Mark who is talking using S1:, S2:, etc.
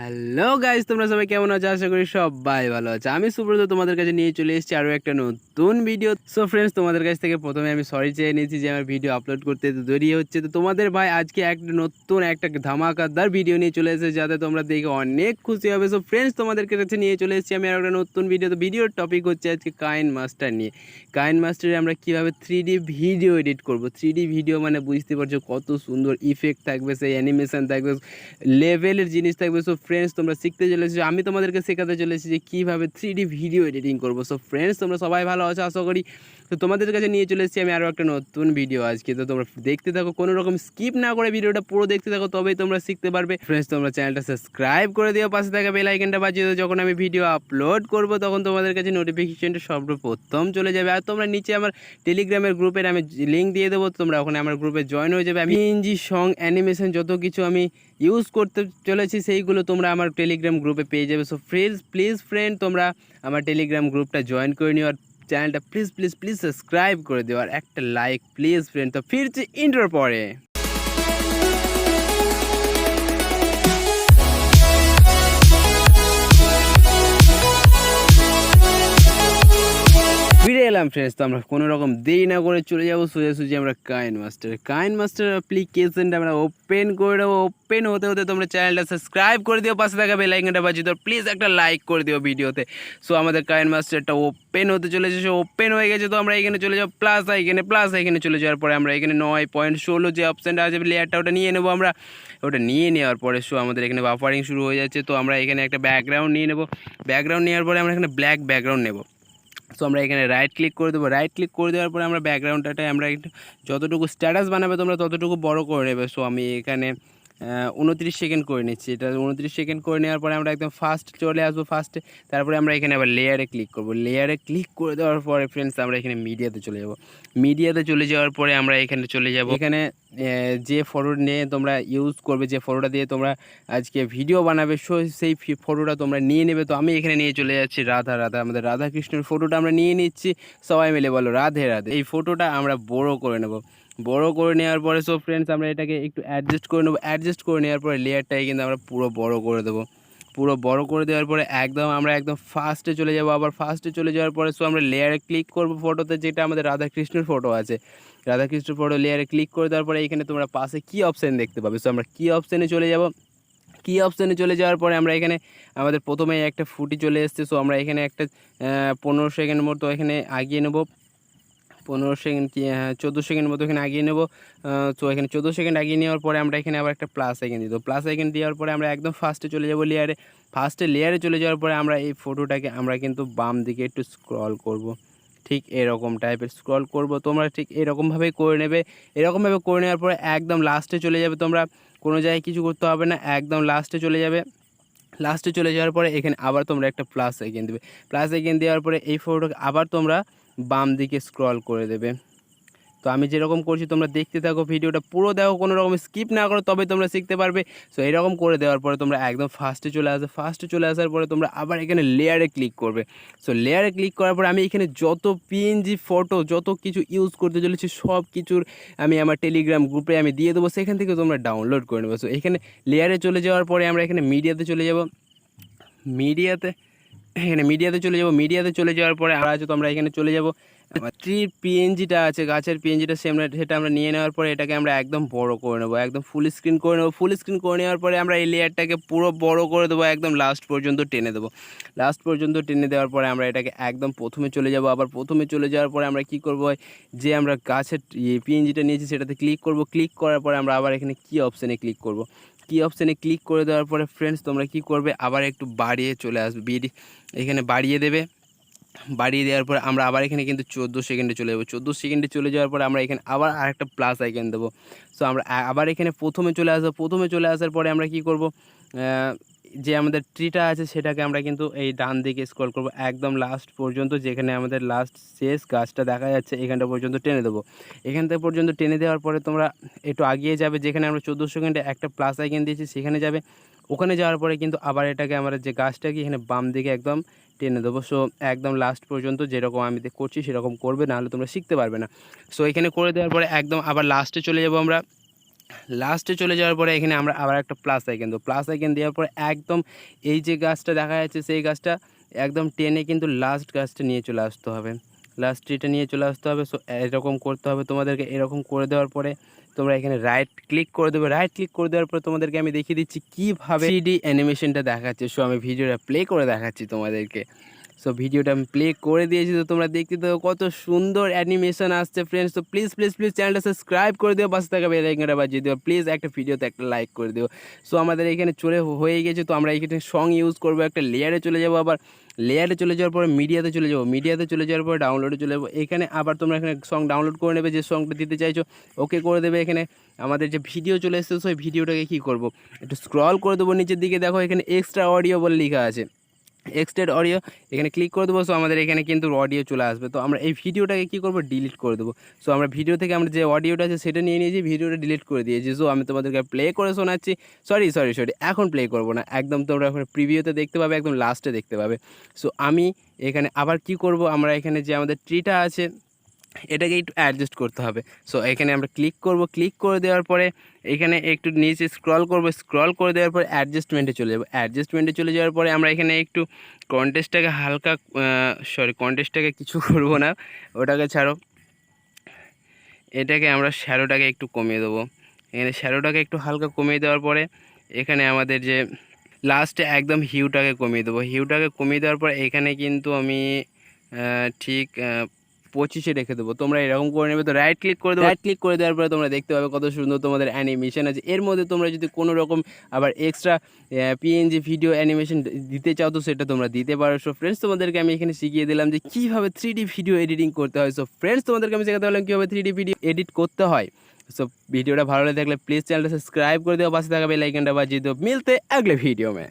S1: Hello guys, তোমরা সবাই কেমন আছো? আশা করি সবাই ভালো আছে। আমি সুব্রত তোমাদের কাছে নিয়ে চলে এসেছি আরও একটা নতুন ভিডিও। সো ফ্রেন্ডস, তোমাদের কাছ থেকে প্রথমে আমি সরি চেয়ে নিয়েছি যে আমার ভিডিও আপলোড করতে তো দেরি হচ্ছে। তো তোমাদের ভাই আজকে একটা নতুন একটা ধামাকাদার ভিডিও নিয়ে চলে এসেছে, যাতে তোমরা দেখে অনেক খুশি হবে। সো ফ্রেন্ডস, তোমাদের কাছে নিয়ে চলে এসেছি আমি আর একটা নতুন ভিডিও। তো ভিডিওর টপিক হচ্ছে আজকে কাইনমাস্টার নিয়ে। কাইনমাস্টারে আমরা কীভাবে 3D ভিডিও এডিট করব। 3D ভিডিও মানে বুঝতে পারছো কত সুন্দর ইফেক্ট থাকবে, সেই অ্যানিমেশন থাকবে, লেভেলের জিনিস থাকবে। সো ফ্রেন্ডস, তোমরা শিখতে চলে এসেছো, আমি তোমাদেরকে শেখাতে চলে এসেছি যে কীভাবে 3D ভিডিও এডিটিং করবো। সো ফ্রেন্ডস, তোমরা সবাই ভালো আছো আশা করি। তো তোমাদের কাছে নিয়ে চলে এসেছি আমি আরও একটা নতুন ভিডিও আজকে। তো তোমরা দেখতে থাকো, কোনো রকম স্কিপ না করে ভিডিওটা পুরো দেখতে থাকো, তবেই তোমরা শিখতে পারবে। ফ্রেন্ডস, তোমরা চ্যানেলটা সাবস্ক্রাইব করে দিও, পাশে থাকা বেল আইকনটা বাজিয়ে দিও। যখন আমি ভিডিও আপলোড করবো তখন তোমাদের কাছে নোটিফিকেশনটা সর্বপ্রথম চলে যাবে। আর তোমরা নিচে আমার টেলিগ্রামের গ্রুপের আমি লিঙ্ক দিয়ে দেবো, তোমরা ওখানে আমার গ্রুপে জয়েন হয়ে যাবে। আমি ইঞ্জি সং অ্যানিমেশন যত কিছু আমি ইউজ করতে চলেছি সেইগুলো তোমরা আমার টেলিগ্রাম গ্রুপে পেয়ে যাবে। সো প্লিজ ফ্রেন্ড, তোমরা আমার টেলিগ্রাম গ্রুপটা জয়েন করে নিও, আর চ্যানেলটা প্লিজ সাবস্ক্রাইব করে দিও, আর একটা লাইক প্লিজ ফ্রেন্ড। তো ফিরছি ইন্টার পরে। ফিরে এলাম ফ্রেন্ডস। তো আমরা কোনো রকম দেরি না করে চলে যাবো সোজাসুজি আমরা কাইনমাস্টার অ্যাপ্লিকেশনটা আমরা ওপেন করে দেবো। ওপেন হতে হতে তোমরা চ্যানেলটা সাবস্ক্রাইব করে দিও, পাশে থাকা বেল আইকনটা বাজিয়ে দাও, প্লিজ একটা লাইক করে দিও ভিডিওতে। সো আমাদের কাইনমাস্টারটা ওপেন হতে চলেছে, সে ওপেন হয়ে গেছে। তো আমরা এখানে চলে যাবো প্লাস আইকনে চলে যাওয়ার পরে আমরা এখানে 9.16 যে অপশানটা আছে লেয়ারটা, ওটা নিয়ে নেবো আমরা। ওটা নিয়ে নেওয়ার পরে আমাদের এখানে বাফারিং শুরু হয়ে যাচ্ছে। তো আমরা এখানে একটা ব্যাকগ্রাউন্ড নিয়ে নেবো। ব্যাকগ্রাউন্ড নেওয়ার পরে আমরা এখানে ব্ল্যাক ব্যাকগ্রাউন্ড নেবো। সো আমরা এখানে রাইট ক্লিক করে দেবো। রাইট ক্লিক করে দেওয়ার পরে আমরা ব্যাকগ্রাউন্ডটায় আমরা একটু যতটুকু স্ট্যাটাস বানাবে তোমরা ততটুকু বড় করে নেবে। সো আমি এখানে 29 সেকেন্ড করে নিচ্ছি। এটা 29 সেকেন্ড করে নেওয়ার পরে আমরা একদম ফার্স্ট চলে আসবো ফার্স্টে। তারপরে আমরা এখানে আবার লেয়ারে ক্লিক করবো। লেয়ারে ক্লিক করে দেওয়ার পরে ফ্রেন্ডস আমরা এখানে মিডিয়াতে চলে যাব। মিডিয়াতে চলে যাওয়ার পরে আমরা এখানে চলে যাব। এখানে যে ফটো নিয়ে তোমরা ইউজ করবে, যে ফটোটা দিয়ে তোমরা আজকে ভিডিও বানাবে, সেই ফটোটা তোমরা নিয়ে নেবে। তো আমি এখানে নিয়ে চলে যাচ্ছি রাধা আমাদের রাধা কৃষ্ণের ফটোটা আমরা নিয়ে নিচ্ছি। সবাই মিলে বলো রাধে। এই ফটোটা আমরা বড় করে নেব। বড় করে নেওয়ার পরে সো ফ্রেন্ডস আমরা এটাকে একটু অ্যাডজাস্ট করে নেবো। অ্যাডজাস্ট করে নেওয়ার পরে লেয়ারটাকে কিন্তু আমরা পুরো বড় করে দেবো। পুরো বড় করে দেওয়ার পরে আমরা একদম ফার্স্টে চলে যাব। আবার ফার্স্টে চলে যাওয়ার পরে সো আমরা লেয়ারে ক্লিক করব ফটোতে, যেটা আমাদের রাধাকৃষ্ণের ফটো আছে। রাধাকৃষ্ণের ফটো লেয়ারে ক্লিক করে দেওয়ার পরে এখানে তোমরা পাশে কি অপশান দেখতে পাবে। সো আমরা কি অপশানে চলে যাব। কি অপশানে চলে যাওয়ার পরে আমরা এখানে আমাদের প্রথমেই একটা ফুটি চলে এসছে। সো আমরা এখানে একটা 15 সেকেন্ড মতো এখানে আগিয়ে নেব। 15 সেকেন্ড কি 14 সেকেন্ড মতো এখানে আগিয়ে নেব। তো এখানে 14 সেকেন্ড আগিয়ে নেওয়ার পরে আমরা এখানে আবার একটা প্লাস আইকন দিয়ে দেবো। প্লাস আইকন দেওয়ার পরে আমরা একদম ফার্স্টে চলে যাব লেয়ারে। লেয়ারে চলে যাওয়ার পরে আমরা এই ফটোটাকে আমরা কিন্তু বাম দিকে একটু স্ক্রল করব। ঠিক এরকম টাইপের স্ক্রল করব। তোমরা ঠিক এরকমভাবেই করে নেবে। এরকমভাবে করে নেওয়ার পরে একদম লাস্টে চলে যাবে। তোমরা কোনো জায়গায় কিছু করতে হবে না, একদম লাস্টে চলে যাবে। লাস্টে চলে যাওয়ার পরে এখানে আবার তোমরা একটা প্লাস আইকন দেবে। প্লাস আইকন দেওয়ার পরে এই ফটোটাকে আবার তোমরা বাম দিকে স্ক্রল করে দেবে। তো আমি যেরকম করছি তোমরা দেখতে থাকো, ভিডিওটা পুরো দেখো, কোনো রকম স্কিপ না করো, তবে তোমরা শিখতে পারবে। সো এরকম করে দেওয়ার পরে তোমরা একদম ফার্স্টে চলে আসার পরে তোমরা আবার এখানে লেয়ারে ক্লিক করবে। সো লেয়ারে ক্লিক করার পরে আমি এখানে যত পিএনজি ফটো যত কিছু ইউজ করতে চলেছি সব কিছুর আমি আমার টেলিগ্রাম গ্রুপে আমি দিয়ে দেবো, সেখান থেকে তোমরা ডাউনলোড করে নেবে। সো এখানে লেয়ারে চলে যাওয়ার পরে আমরা এখানে মিডিয়াতে চলে যাব। মিডিয়াতে চলে যাওয়ার পরে আর আছে, তো আমরা এখানে চলে যাব। ট্রির পিএনজিটা আছে, গাছের পিএনজিটা সেটা আমরা নিয়ে নেওয়ার পরে এটাকে আমরা একদম বড় করে নেবো, একদম ফুল স্ক্রিন করে নেবো। ফুল স্ক্রিন করে নেওয়ার পরে আমরা এই লেয়ারটাকে পুরো বড় করে দেবো, একদম লাস্ট পর্যন্ত টেনে দেবো। লাস্ট পর্যন্ত টেনে দেওয়ার পরে আমরা এটাকে একদম প্রথমে চলে যাব। আবার প্রথমে চলে যাওয়ার পরে আমরা কি করব, যে আমরা গাছের পিএনজিটা নিয়েছি সেটাতে ক্লিক করব। ক্লিক করার পরে আমরা আবার এখানে কি অপশানে ক্লিক করব। কি অপশানে ক্লিক করে দেওয়ার পরে ফ্রেন্ডস তোমরা কি করবে, আবার একটু বাড়িয়ে চলে আসবে, এখানে বাড়িয়ে দেবে। বাড়িয়ে দেওয়ার পরে আমরা আবার এখানে কিন্তু 14 সেকেন্ডে চলে যাবো। 14 সেকেন্ডে চলে যাওয়ার পরে আমরা এখানে আবার আরেকটা প্লাস আইকন দেবো। সো আমরা আবার এখানে প্রথমে চলে আসবো। প্রথমে চলে আসার পরে আমরা কি করব, যে আমাদের ট্রিটা আছে সেটাকে আমরা কিন্তু এই ডান দিকে স্ক্রল করব একদম লাস্ট পর্যন্ত, যেখানে আমাদের লাস্ট শেষ গাছটা দেখা যাচ্ছে এখানটা পর্যন্ত টেনে দেবো। এখান থেকে পর্যন্ত টেনে দেওয়ার পরে তোমরা একটু আগিয়ে যাবে, যেখানে আমরা 14 সেকেন্ডে একটা প্লাস আইকন দিয়েছি সেখানে যাবে। ওখানে যাওয়ার পরে কিন্তু আবার এটাকে আমরা যে গাছটাকে এখানে বাম দিকে একদম টেনে দেবো। সো একদম লাস্ট পর্যন্ত যেরকম আমি করছি সেরকম করবে, নাহলে তোমরা শিখতে পারবে না। সো এখানে করে দেওয়ার পরে একদম আবার লাস্টে চলে যাব আমরা। লাস্টে চলে যাওয়ার পরে এখানে আমরা আবার একটা প্লাস আইকন দেবো। প্লাস আইকন দেওয়ার পরে একদম এই যে গাছটা দেখা যাচ্ছে সেই গাছটা একদম টেনে কিন্তু লাস্ট গাছটা নিয়ে চলে আসতে হবে, লাস্ট ট্রিটা নিয়ে চলে আসতে হবে। সো এরকম করতে হবে তোমাদেরকে। এরকম করে দেওয়ার পরে তোমরা এখানে রাইট ক্লিক করে দেবে। রাইট ক্লিক করে দেওয়ার পরে তোমাদেরকে আমি দেখিয়ে দিচ্ছি কীভাবে 3D অ্যানিমেশনটা দেখাচ্ছে। সো আমি ভিডিওটা প্লে করে দেখাচ্ছি তোমাদেরকে। সো ভিডিওটা আমি প্লে করে দিয়েছি, তো তোমরা দেখতে তো কত সুন্দর অ্যানিমেশন আসছে ফ্রেন্ডস। তো প্লিজ প্লিজ প্লিজ চ্যানেলটা সাবস্ক্রাইব করে দিও, পাশে থাকা বেল আইকনটা বাজিয়ে দিও, প্লিজ একটা ভিডিওতে একটা লাইক করে দিও। সো আমাদের এখানে চলে হয়ে গেছে। তো আমরা এখানে সং ইউজ করবো, একটা লেয়ারে চলে যাবো, আবার লেয়ারে চলে যাওয়ার পরে মিডিয়াতে চলে যাবো, মিডিয়াতে চলে যাওয়ার পরে ডাউনলোডে চলে যাবো। এখানে আবার তোমরা এখানে সং ডাউনলোড করে নেবে, যে সংটা দিতে চাইছো ওকে করে দেবে। এখানে আমাদের যে ভিডিও চলে এসেছে সেই ভিডিওটাকে কী করবো, একটু স্ক্রল করে দেবো নিচের দিকে, দেখো এখানে এক্সট্রা অডিও বলে লেখা আছে, এক্সটেড অডিও, এখানে ক্লিক করে দেবো। সো আমাদের এখানে কিন্তু অডিও চলে আসবে। তো আমরা এই ভিডিওটাকে কী করবো, ডিলিট করে দেবো। সো আমরা ভিডিও থেকে আমরা যে অডিওটা আছে সেটা নিয়ে নিয়েছি, ভিডিওটা ডিলিট করে দিয়েছি। সো আমি তোমাদেরকে প্লে করে শোনাচ্ছি। সরি এখন প্লে করবো না, একদম তোমরা এখন প্রিভিউতে দেখতে পাবে, একদম লাস্টে দেখতে পাবে। সো আমি এখানে আবার কি করব, আমরা এখানে যে আমাদের ট্রিটা আছে এটাকে একটু অ্যাডজাস্ট করতে হবে। সো এখানে আমরা ক্লিক করব, ক্লিক করে দেওয়ার পরে এখানে একটু নিচে স্ক্রল করব, স্ক্রল করে দেওয়ার পরে অ্যাডজাস্টমেন্টে চলে যাব। অ্যাডজাস্টমেন্টে চলে যাওয়ার পরে আমরা এখানে একটু কন্টেস্টটাকে হালকা কন্টেস্টটাকে কিছু করব না, ওটাকে ছাড়ো। এটাকে আমরা শ্যাডোটাকে একটু কমিয়ে দেবো। এখানে শ্যাডোটাকে একটু হালকা কমিয়ে দেওয়ার পরে এখানে আমাদের যে লাস্টে একদম হিউটাকে কমিয়ে দেবো। হিউটাকে কমিয়ে দেওয়ার পর এখানে কিন্তু আমি ঠিক 25-এ রেখে দেবো। তোমরা এরকম করে নেবে। তো রাইট ক্লিক করে দেবো। রাইট ক্লিক করে দেওয়ার পরে তোমরা দেখতে পাবে কত সুন্দর তোমাদের অ্যানিমেশন আছে। এর মধ্যে তোমরা যদি কোনো রকম আবার এক্সট্রা পিএনজি ভিডিও অ্যানিমেশন দিতে চাও তো সেটা তোমরা দিতে পারো। সো ফ্রেন্ডস তোমাদেরকে আমি এখানে শিখিয়ে দিলাম যে কীভাবে 3D ভিডিও এডিটিং করতে হয়। সো ফ্রেন্ডস তোমাদেরকে আমি শেখাতে পারলাম কীভাবে 3D ভিডিও এডিট করতে হয়। সো ভিডিওটা ভালো লাগে থাকলে প্লিজ চ্যানেলটা সাবস্ক্রাইব করে দিও, পাশে থাকা বেল आइकन बाजिए दो। मिलते अगले वीडियो में।